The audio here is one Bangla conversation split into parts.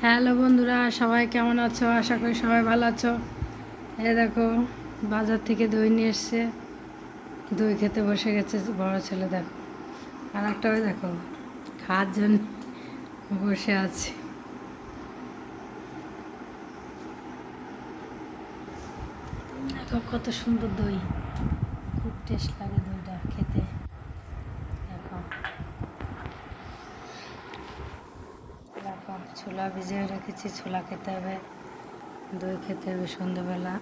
হ্যালো বন্ধুরা, সবাই কেমন আছো? আশা করি সবাই ভালো আছো। এই দেখো, বাজার থেকে দই নিয়ে এসছে, দই খেতে বসে গেছে বড় ছেলে। দেখো, আর একটা ওই দেখো খাওয়ার জন্য বসে আছে। দেখো কত সুন্দর দই, খুব টেস্ট লাগে দইটা খেতে। দেখো দেখো ছোলা ভিজিয়ে রেখেছি, ছোলা খেতে হবে, দই খেতে হবে সন্ধ্যেবেলা।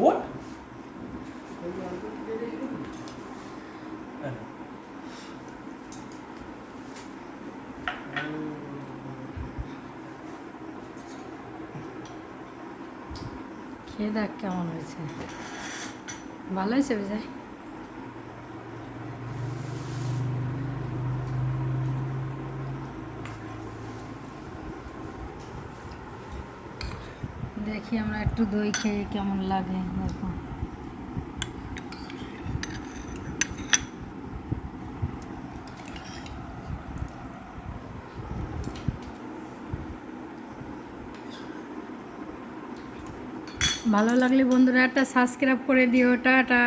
What? খেয়ে দেখ কেমন হয়েছে, ভালো হয়েছে বিজয়? দেখি আমরা একটু দই খেয়ে কেমন লাগে। দেখো ভালো লাগলে বন্ধুরা একটা সাবস্ক্রাইব করে দিও। টাটা।